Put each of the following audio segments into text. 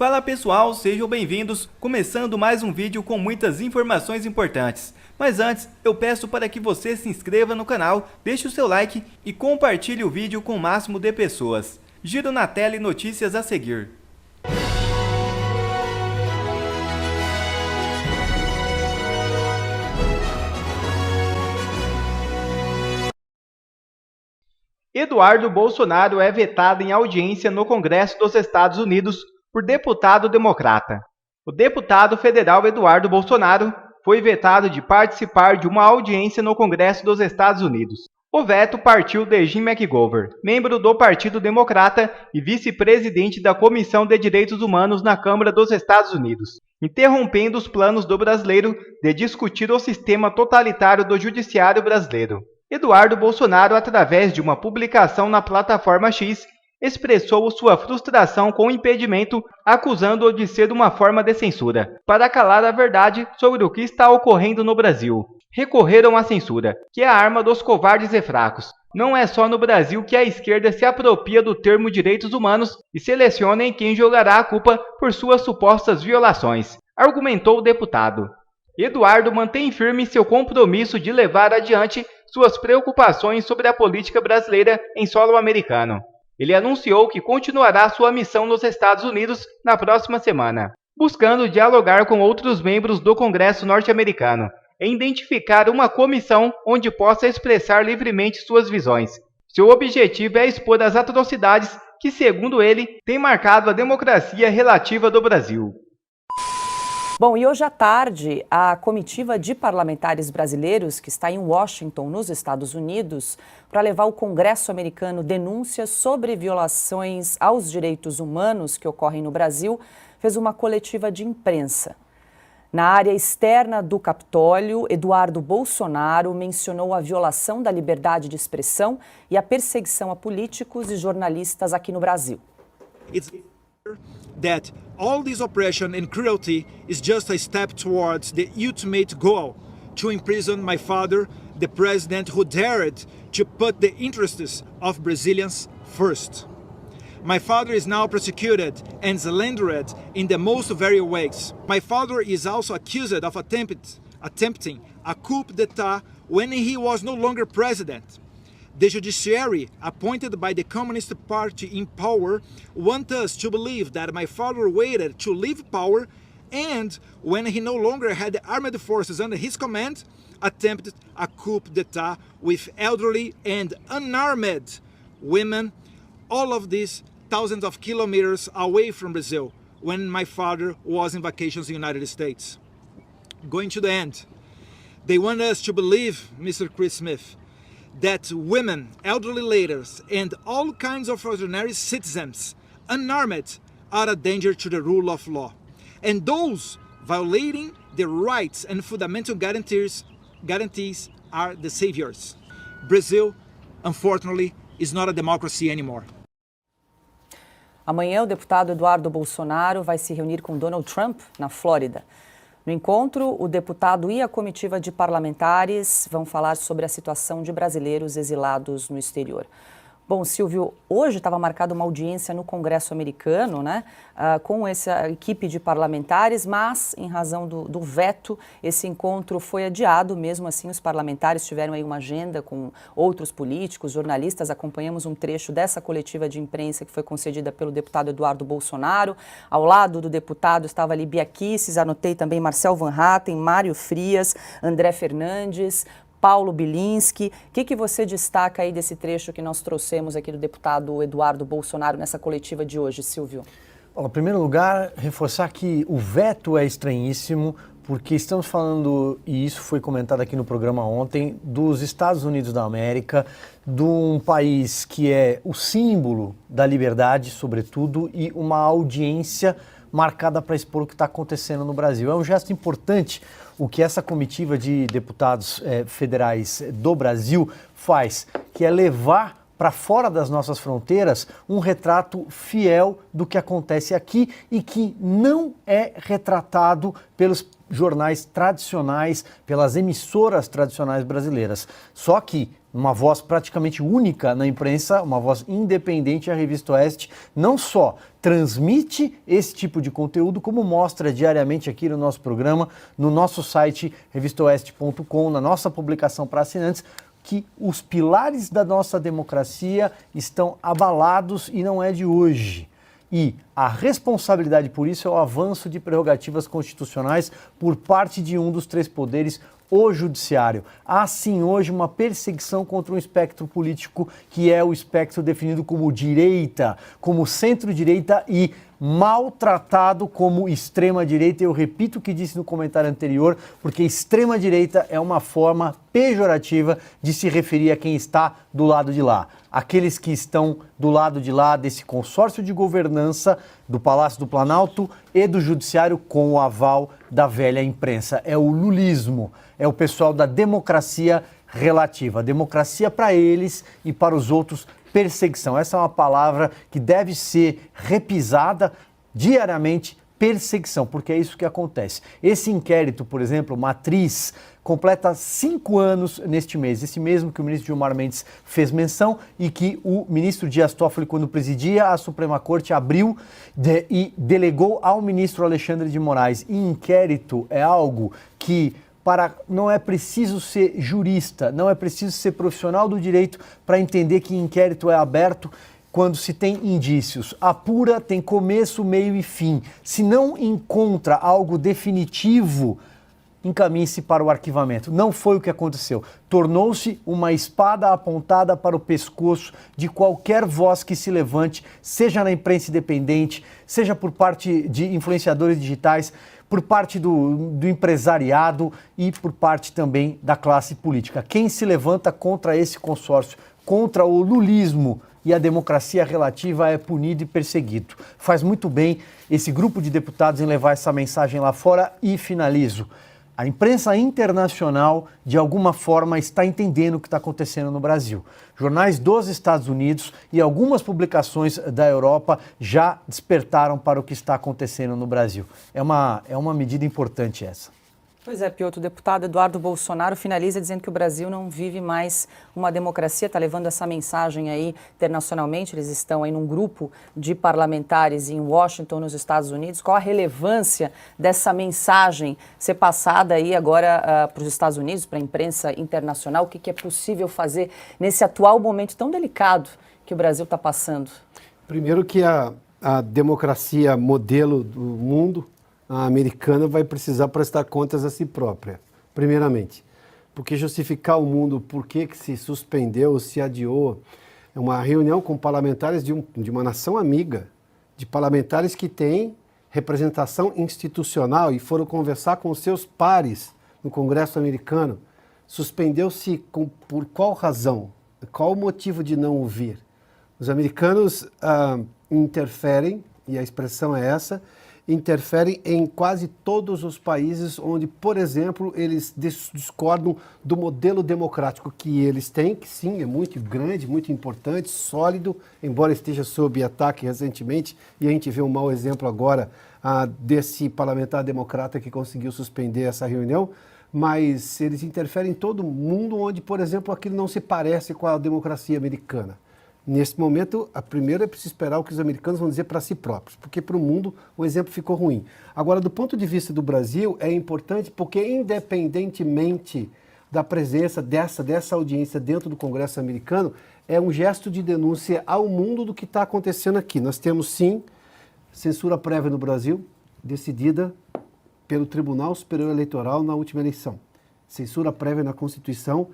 Fala pessoal, sejam bem-vindos, começando mais um vídeo com muitas informações importantes. Mas antes, eu peço para que você se inscreva no canal, deixe o seu like e compartilhe o vídeo com o máximo de pessoas. Giro na tela e notícias a seguir. Eduardo Bolsonaro é vetado em audiência no Congresso dos Estados Unidos por deputado democrata. O deputado federal Eduardo Bolsonaro foi vetado de participar de uma audiência no Congresso dos Estados Unidos. O veto partiu de Jim McGovern, membro do Partido Democrata e vice-presidente da Comissão de Direitos Humanos na Câmara dos Estados Unidos, interrompendo os planos do brasileiro de discutir o sistema totalitário do judiciário brasileiro. Eduardo Bolsonaro, através de uma publicação na plataforma X, expressou sua frustração com o impedimento, acusando-o de ser uma forma de censura, para calar a verdade sobre o que está ocorrendo no Brasil. Recorreram à censura, que é a arma dos covardes e fracos. Não é só no Brasil que a esquerda se apropria do termo direitos humanos e seleciona em quem jogará a culpa por suas supostas violações, argumentou o deputado. Eduardo mantém firme seu compromisso de levar adiante suas preocupações sobre a política brasileira em solo americano. Ele anunciou que continuará sua missão nos Estados Unidos na próxima semana, buscando dialogar com outros membros do Congresso norte-americano e identificar uma comissão onde possa expressar livremente suas visões. Seu objetivo é expor as atrocidades que, segundo ele, têm marcado a democracia relativa do Brasil. Bom, e hoje à tarde, a comitiva de parlamentares brasileiros, que está em Washington, nos Estados Unidos, para levar ao Congresso americano denúncias sobre violações aos direitos humanos que ocorrem no Brasil, fez uma coletiva de imprensa. Na área externa do Capitólio, Eduardo Bolsonaro mencionou a violação da liberdade de expressão e a perseguição a políticos e jornalistas aqui no Brasil. That all this oppression and cruelty is just a step towards the ultimate goal, to imprison my father, the president who dared to put the interests of Brazilians first. My father is now prosecuted and slandered in the most various ways. My father is also accused of attempting a coup d'etat when he was no longer president. The judiciary, appointed by the Communist Party in power, want us to believe that my father waited to leave power and, when he no longer had the armed forces under his command, attempted a coup d'etat with elderly and unarmed women, all of these thousands of kilometers away from Brazil, when my father was in vacations in the United States. Going to the end, they want us to believe, Mr. Chris Smith, that women, elderly ladies, and all kinds of ordinary citizens, unarmed, are a danger to the rule of law. And those violating the rights and fundamental guarantees are the saviors. Brazil, unfortunately, is not a democracy anymore. Amanhã, o deputado Eduardo Bolsonaro vai se reunir com Donald Trump, na Flórida. No encontro, o deputado e a comitiva de parlamentares vão falar sobre a situação de brasileiros exilados no exterior. Bom, Silvio, hoje estava marcada uma audiência no Congresso americano, né, com essa equipe de parlamentares, mas, em razão do veto, esse encontro foi adiado. Mesmo assim, os parlamentares tiveram aí uma agenda com outros políticos, jornalistas. Acompanhamos um trecho dessa coletiva de imprensa que foi concedida pelo deputado Eduardo Bolsonaro. Ao lado do deputado estava ali Bia Kicis, anotei também Marcel Van Hatten, Mário Frias, André Fernandes, Paulo Bilinski. O que você destaca aí desse trecho que nós trouxemos aqui do deputado Eduardo Bolsonaro nessa coletiva de hoje, Silvio? Bom, em primeiro lugar, reforçar que o veto é estranhíssimo, porque estamos falando, e isso foi comentado aqui no programa ontem, dos Estados Unidos da América, de um país que é o símbolo da liberdade, sobretudo, e uma audiência marcada para expor o que está acontecendo no Brasil. É um gesto importante o que essa comitiva de deputados federais do Brasil faz, que é levar para fora das nossas fronteiras um retrato fiel do que acontece aqui e que não é retratado pelos jornais tradicionais, pelas emissoras tradicionais brasileiras. Só que uma voz praticamente única na imprensa, uma voz independente, a Revista Oeste não só transmite esse tipo de conteúdo, como mostra diariamente aqui no nosso programa, no nosso site revistaoeste.com, na nossa publicação para assinantes, que os pilares da nossa democracia estão abalados e não é de hoje. E a responsabilidade por isso é o avanço de prerrogativas constitucionais por parte de um dos três poderes, o judiciário. Há sim hoje uma perseguição contra um espectro político que é o espectro definido como direita, como centro-direita e maltratado como extrema-direita. Eu repito o que disse no comentário anterior, porque extrema-direita é uma forma pejorativa de se referir a quem está do lado de lá. Aqueles que estão do lado de lá desse consórcio de governança do Palácio do Planalto e do Judiciário com o aval da velha imprensa. É o lulismo, é o pessoal da democracia relativa. Democracia para eles e para os outros, perseguição. Essa é uma palavra que deve ser repisada diariamente, perseguição, porque é isso que acontece. Esse inquérito, por exemplo, Matriz, completa 5 anos neste mês, esse mesmo que o ministro Gilmar Mendes fez menção e que o ministro Dias Toffoli, quando presidia a Suprema Corte, abriu e delegou ao ministro Alexandre de Moraes. E inquérito é algo que não é preciso ser jurista, não é preciso ser profissional do direito para entender que inquérito é aberto quando se tem indícios. Apura, tem começo, meio e fim. Se não encontra algo definitivo, encaminhe-se para o arquivamento. Não foi o que aconteceu. Tornou-se uma espada apontada para o pescoço de qualquer voz que se levante, seja na imprensa independente, seja por parte de influenciadores digitais, por parte do empresariado e por parte também da classe política. Quem se levanta contra esse consórcio, contra o lulismo e a democracia relativa é punido e perseguido. Faz muito bem esse grupo de deputados em levar essa mensagem lá fora e finalizo. A imprensa internacional, de alguma forma, está entendendo o que está acontecendo no Brasil. Jornais dos Estados Unidos e algumas publicações da Europa já despertaram para o que está acontecendo no Brasil. É uma medida importante essa. Pois é, Piotr, o deputado Eduardo Bolsonaro finaliza dizendo que o Brasil não vive mais uma democracia, está levando essa mensagem aí internacionalmente. Eles estão aí num grupo de parlamentares em Washington, nos Estados Unidos. Qual a relevância dessa mensagem ser passada aí agora para os Estados Unidos, para a imprensa internacional? O que é possível fazer nesse atual momento tão delicado que o Brasil está passando? Primeiro que a democracia modelo do mundo, a americana, vai precisar prestar contas a si própria, primeiramente. Porque justificar o mundo por que se suspendeu, se adiou, é uma reunião com parlamentares de uma nação amiga, de parlamentares que têm representação institucional e foram conversar com seus pares no Congresso americano. Suspendeu-se por qual razão? Qual o motivo de não ouvir? Os americanos interferem, e a expressão é essa, interferem em quase todos os países onde, por exemplo, eles discordam do modelo democrático que eles têm, que sim, é muito grande, muito importante, sólido, embora esteja sob ataque recentemente, e a gente vê um mau exemplo agora desse parlamentar democrata que conseguiu suspender essa reunião, mas eles interferem em todo mundo onde, por exemplo, aquilo não se parece com a democracia americana. Nesse momento, primeiro é preciso esperar o que os americanos vão dizer para si próprios, porque para o mundo o exemplo ficou ruim. Agora, do ponto de vista do Brasil, é importante porque, independentemente da presença dessa audiência dentro do Congresso americano, é um gesto de denúncia ao mundo do que está acontecendo aqui. Nós temos, sim, censura prévia no Brasil, decidida pelo Tribunal Superior Eleitoral na última eleição. Censura prévia na Constituição.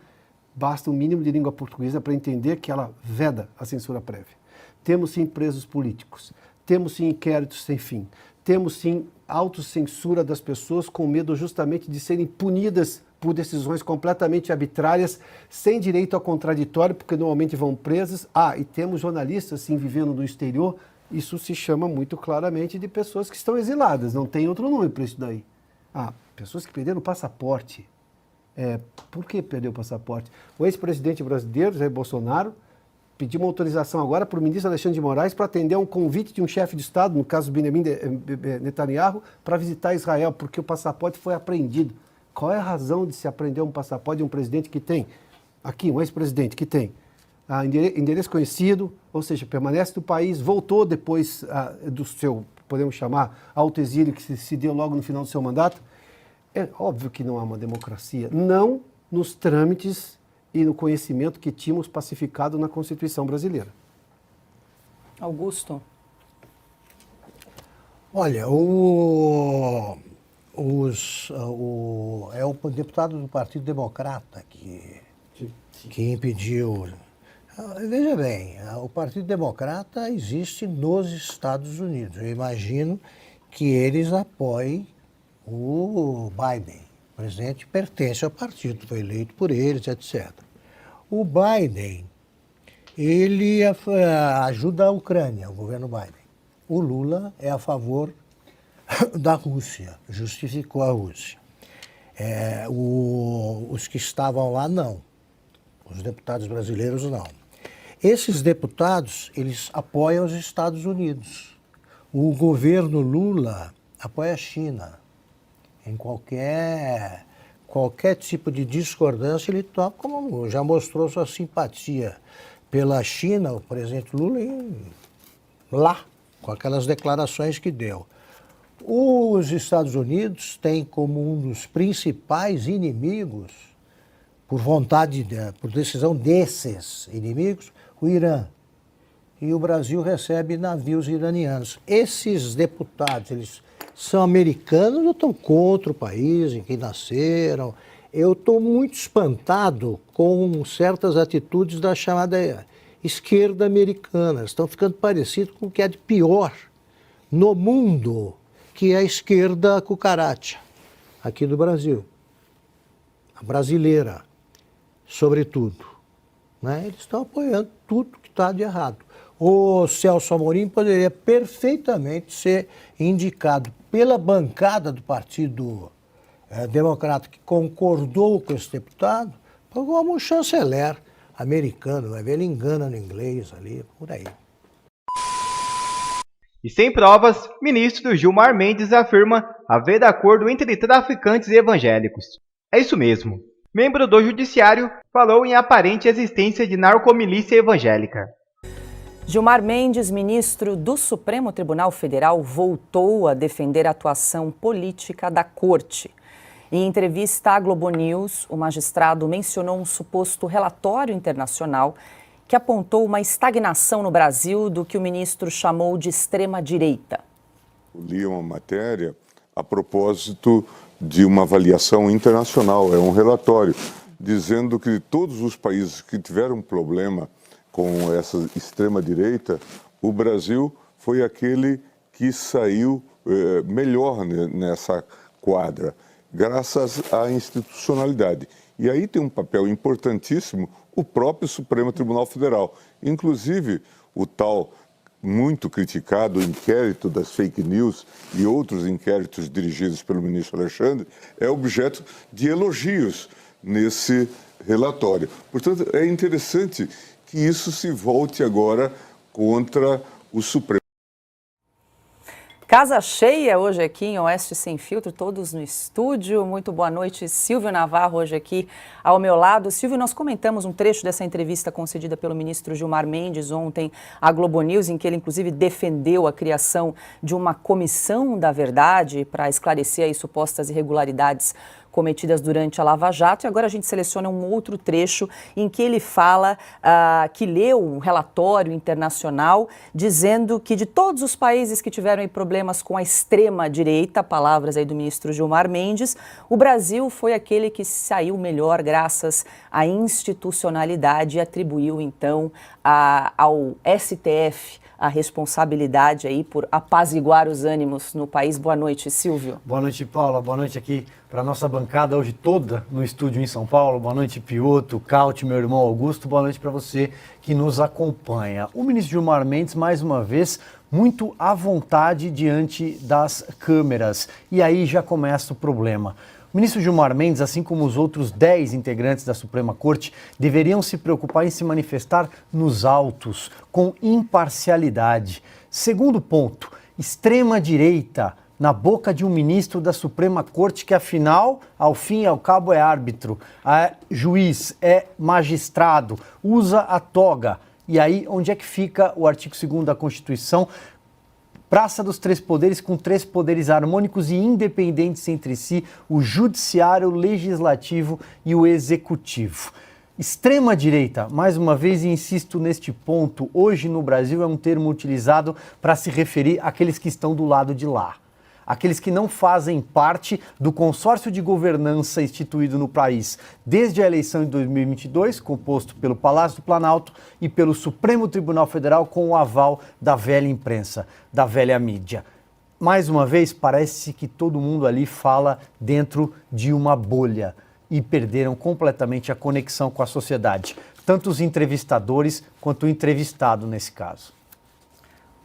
Basta um mínimo de língua portuguesa para entender que ela veda a censura prévia. Temos sim presos políticos, temos sim inquéritos sem fim, temos sim autocensura das pessoas com medo justamente de serem punidas por decisões completamente arbitrárias, sem direito ao contraditório, porque normalmente vão presas. E temos jornalistas sim vivendo no exterior. Isso se chama muito claramente de pessoas que estão exiladas, não tem outro nome para isso daí. Pessoas que perderam o passaporte. Por que perdeu o passaporte? O ex-presidente brasileiro, Jair Bolsonaro, pediu uma autorização agora para o ministro Alexandre de Moraes para atender a um convite de um chefe de Estado, no caso Benjamin Netanyahu, para visitar Israel, porque o passaporte foi apreendido. Qual é a razão de se apreender um passaporte de um presidente que tem aqui, um ex-presidente que tem endereço conhecido, ou seja, permanece no país, voltou depois do seu, podemos chamar, alto exílio que se deu logo no final do seu mandato, é óbvio que não há uma democracia, não nos trâmites e no conhecimento que tínhamos pacificado na Constituição brasileira. Augusto. Olha, é o deputado do Partido Democrata que impediu. Veja bem, o Partido Democrata existe nos Estados Unidos. Eu imagino que eles apoiem o Biden. O presidente pertence ao partido, foi eleito por eles, etc. O Biden, ele ajuda a Ucrânia, o governo Biden. O Lula é a favor da Rússia, justificou a Rússia. Os que estavam lá, não. Os deputados brasileiros, não. Esses deputados, eles apoiam os Estados Unidos. O governo Lula apoia a China. Em qualquer tipo de discordância, ele toca, como já mostrou sua simpatia pela China, o presidente Lula, lá, com aquelas declarações que deu. Os Estados Unidos têm como um dos principais inimigos, por decisão desses inimigos, o Irã. E o Brasil recebe navios iranianos. Esses deputados, eles são americanos ou estão contra o país em que nasceram? Eu estou muito espantado com certas atitudes da chamada esquerda americana. Estão ficando parecidos com o que é de pior no mundo, que é a esquerda cucaracha, aqui do Brasil. A brasileira, sobretudo. Né? Eles estão apoiando tudo que está de errado. O Celso Amorim poderia perfeitamente ser indicado pela bancada do Partido Democrata, que concordou com esse deputado, como um chanceler americano. Vai ver, ele engana no inglês ali, por aí. E sem provas, ministro Gilmar Mendes afirma haver acordo entre traficantes e evangélicos. É isso mesmo. Membro do Judiciário falou em aparente existência de narcomilícia evangélica. Gilmar Mendes, ministro do Supremo Tribunal Federal, voltou a defender a atuação política da Corte. Em entrevista à Globo News, o magistrado mencionou um suposto relatório internacional que apontou uma estagnação no Brasil do que o ministro chamou de extrema-direita. Eu li uma matéria a propósito de uma avaliação internacional, é um relatório, dizendo que todos os países que tiveram problema com essa extrema-direita, o Brasil foi aquele que saiu melhor nessa quadra, graças à institucionalidade. E aí tem um papel importantíssimo o próprio Supremo Tribunal Federal. Inclusive, o tal muito criticado inquérito das fake news e outros inquéritos dirigidos pelo ministro Alexandre é objeto de elogios nesse relatório. Portanto, é interessante que isso se volte agora contra o Supremo. Casa cheia hoje aqui em Oeste Sem Filtro, todos no estúdio. Muito boa noite, Silvio Navarro hoje aqui ao meu lado. Silvio, nós comentamos um trecho dessa entrevista concedida pelo ministro Gilmar Mendes ontem à Globo News, em que ele inclusive defendeu a criação de uma comissão da verdade para esclarecer aí supostas irregularidades cometidas durante a Lava Jato, e agora a gente seleciona um outro trecho em que ele fala que leu um relatório internacional dizendo que de todos os países que tiveram aí problemas com a extrema-direita, palavras aí do ministro Gilmar Mendes, o Brasil foi aquele que saiu melhor graças à institucionalidade e atribuiu então ao STF a responsabilidade aí por apaziguar os ânimos no país. Boa noite, Silvio. Boa noite, Paula. Boa noite aqui para a nossa bancada hoje toda no estúdio em São Paulo. Boa noite, Pioto, Caute, meu irmão Augusto. Boa noite para você que nos acompanha. O ministro Gilmar Mendes, mais uma vez, muito à vontade diante das câmeras. E aí já começa o problema. O ministro Gilmar Mendes, assim como os outros 10 integrantes da Suprema Corte, deveriam se preocupar em se manifestar nos autos, com imparcialidade. Segundo ponto, extrema-direita na boca de um ministro da Suprema Corte que, afinal, ao fim e ao cabo, é árbitro, é juiz, é magistrado, usa a toga. E aí, onde é que fica o artigo 2º da Constituição? Praça dos três poderes, com três poderes harmônicos e independentes entre si, o judiciário, o legislativo e o executivo. Extrema-direita, mais uma vez insisto neste ponto, hoje no Brasil é um termo utilizado para se referir àqueles que estão do lado de lá. Aqueles que não fazem parte do consórcio de governança instituído no país desde a eleição de 2022, composto pelo Palácio do Planalto e pelo Supremo Tribunal Federal com o aval da velha imprensa, da velha mídia. Mais uma vez, parece que todo mundo ali fala dentro de uma bolha e perderam completamente a conexão com a sociedade, tanto os entrevistadores quanto o entrevistado nesse caso.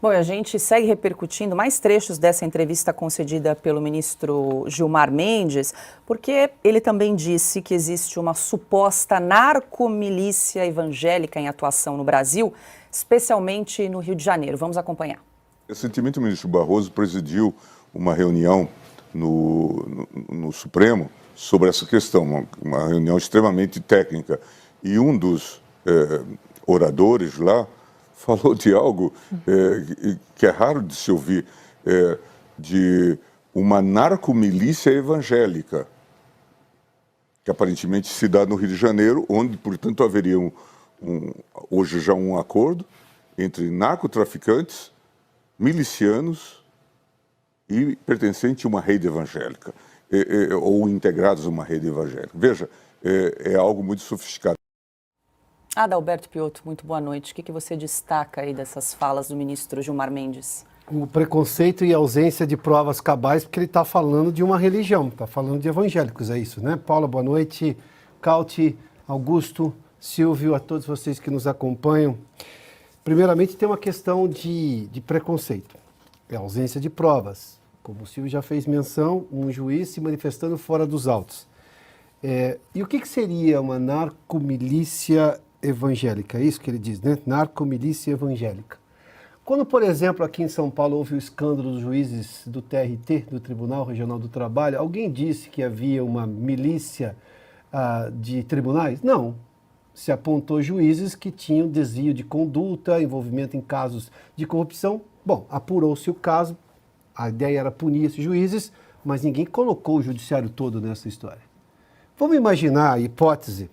Bom, a gente segue repercutindo mais trechos dessa entrevista concedida pelo ministro Gilmar Mendes, porque ele também disse que existe uma suposta narcomilícia evangélica em atuação no Brasil, especialmente no Rio de Janeiro. Vamos acompanhar. Recentemente, o ministro Barroso presidiu uma reunião no Supremo sobre essa questão, uma reunião extremamente técnica. E um dos oradores lá falou de algo que é raro de se ouvir, de uma narcomilícia evangélica, que aparentemente se dá no Rio de Janeiro, onde, portanto, haveria hoje já um acordo entre narcotraficantes, milicianos e pertencentes a uma rede evangélica, ou integrados a uma rede evangélica. Veja, é algo muito sofisticado. Adalberto Piotto, muito boa noite. O que você destaca aí dessas falas do ministro Gilmar Mendes? O preconceito e a ausência de provas cabais, porque ele está falando de uma religião, está falando de evangélicos, é isso, né? Paula, boa noite. Cauti, Augusto, Silvio, a todos vocês que nos acompanham. Primeiramente, tem uma questão de preconceito, é a ausência de provas. Como o Silvio já fez menção, um juiz se manifestando fora dos autos. E o que seria uma narcomilícia evangélica? É isso que ele diz, né? Narcomilícia evangélica. Quando, por exemplo, aqui em São Paulo houve o escândalo dos juízes do TRT, do Tribunal Regional do Trabalho, alguém disse que havia uma milícia de tribunais? Não. Se apontou juízes que tinham desvio de conduta, envolvimento em casos de corrupção. Bom, apurou-se o caso, a ideia era punir esses juízes, mas ninguém colocou o judiciário todo nessa história. Vamos imaginar a hipótese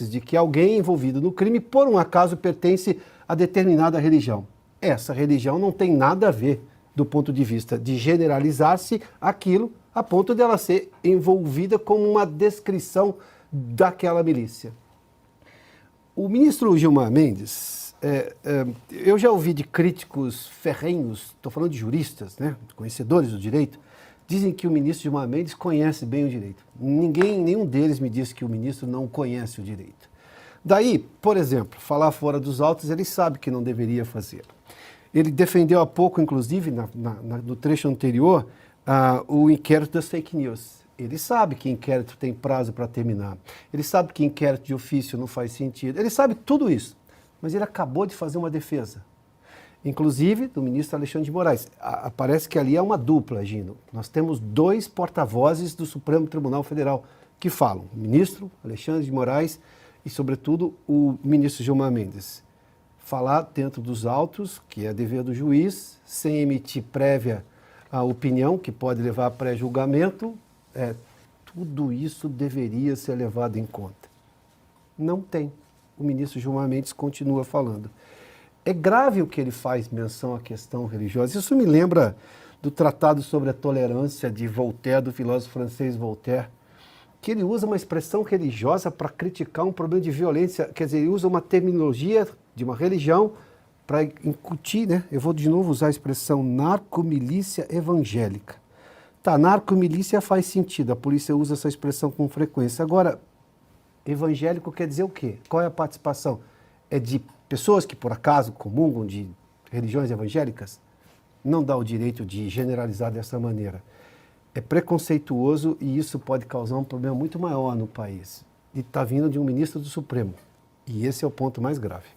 de que alguém envolvido no crime, por um acaso, pertence a determinada religião. Essa religião não tem nada a ver do ponto de vista de generalizar-se aquilo a ponto de ela ser envolvida como uma descrição daquela milícia. O ministro Gilmar Mendes, eu já ouvi de críticos ferrenhos, estou falando de juristas, né, conhecedores do direito, dizem que o ministro Gilmar Mendes conhece bem o direito. Nenhum deles me disse que o ministro não conhece o direito. Daí, por exemplo, falar fora dos autos, ele sabe que não deveria fazer. Ele defendeu há pouco, inclusive, no trecho anterior, o inquérito das fake news. Ele sabe que inquérito tem prazo para terminar. Ele sabe que inquérito de ofício não faz sentido. Ele sabe tudo isso. Mas ele acabou de fazer uma defesa. Inclusive do ministro Alexandre de Moraes. Parece que ali é uma dupla, Gino. Nós temos dois porta-vozes do Supremo Tribunal Federal que falam. O ministro Alexandre de Moraes e, sobretudo, o ministro Gilmar Mendes. Falar dentro dos autos, que é dever do juiz, sem emitir prévia a opinião, que pode levar a pré-julgamento, tudo isso deveria ser levado em conta. Não tem. O ministro Gilmar Mendes continua falando. É grave o que ele faz menção à questão religiosa. Isso me lembra do Tratado sobre a Tolerância de Voltaire, do filósofo francês Voltaire, que ele usa uma expressão religiosa para criticar um problema de violência. Quer dizer, ele usa uma terminologia de uma religião para incutir, né? Eu vou de novo usar a expressão narcomilícia evangélica. Tá, narcomilícia faz sentido, a polícia usa essa expressão com frequência. Agora, evangélico quer dizer o quê? Qual é a participação? É de pessoas que, por acaso, comungam de religiões evangélicas? Não dá o direito de generalizar dessa maneira. É preconceituoso e isso pode causar um problema muito maior no país. E está vindo de um ministro do Supremo. E esse é o ponto mais grave.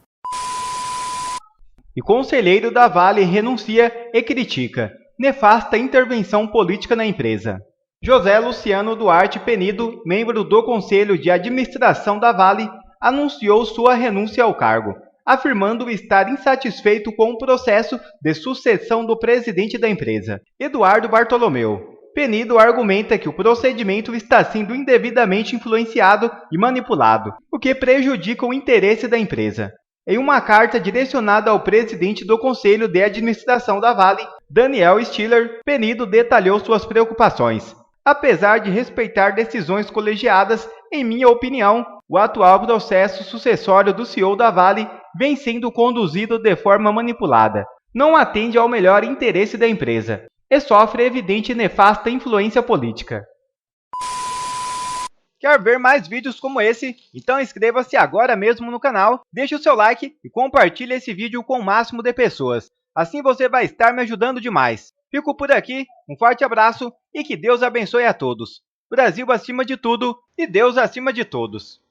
E conselheiro da Vale renuncia e critica. nefasta intervenção política na empresa. José Luciano Duarte Penido, membro do Conselho de Administração da Vale, anunciou sua renúncia ao cargo, afirmando estar insatisfeito com o processo de sucessão do presidente da empresa, Eduardo Bartolomeu. Penido argumenta que o procedimento está sendo indevidamente influenciado e manipulado, o que prejudica o interesse da empresa. Em uma carta direcionada ao presidente do Conselho de Administração da Vale, Daniel Stiller, Penido detalhou suas preocupações. Apesar de respeitar decisões colegiadas, em minha opinião, o atual processo sucessório do CEO da Vale vem sendo conduzido de forma manipulada. Não atende ao melhor interesse da empresa e sofre evidente e nefasta influência política. Quer ver mais vídeos como esse? Então inscreva-se agora mesmo no canal, deixe o seu like e compartilhe esse vídeo com o máximo de pessoas. Assim você vai estar me ajudando demais. Fico por aqui, um forte abraço e que Deus abençoe a todos. Brasil acima de tudo e Deus acima de todos.